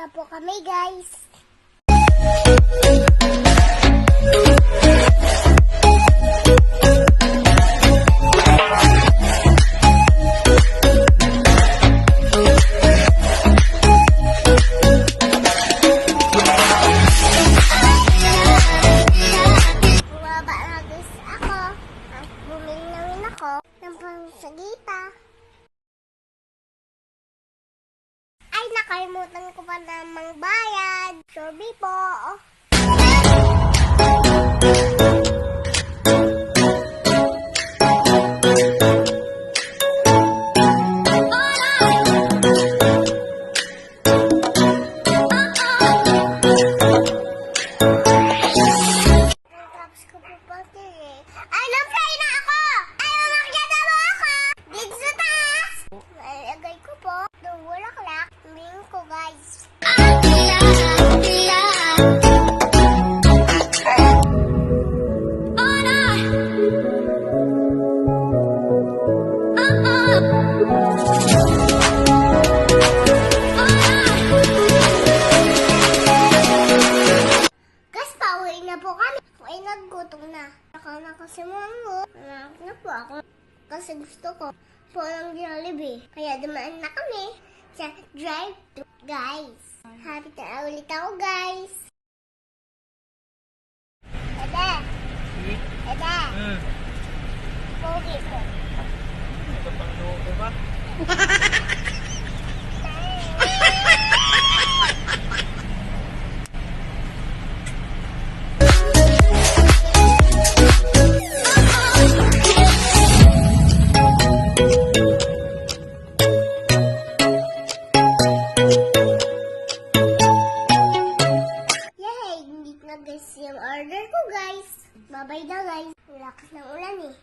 na po kami, guys. Bumaba na guys ako at bumili na rin ako ng pangsagita. Ay, nakalimutan ko pa namang bayad. Sorry po. Tapos ko po pati eh. Ay, na-fry na ako! Ay, umakyat na mo ako! Dito sa taas! Nalagay ko po. Bulaklak. Tingin ko, guys. Guys, pauwi na po kami. Ako ay naggutom na. Nakaw na kasi mamo. Nanak na po ako. Kasi gusto ko po ng Jollibee. Kaya dumaan na kami sa drive-thru, guys. Happy na ulit ako, guys. Dada. Dada. Pogi po. Ito pang loko ba? Yay! Hindi na guys yung order ko, guys. Bye-bye na, guys. Lakas ng ulan eh.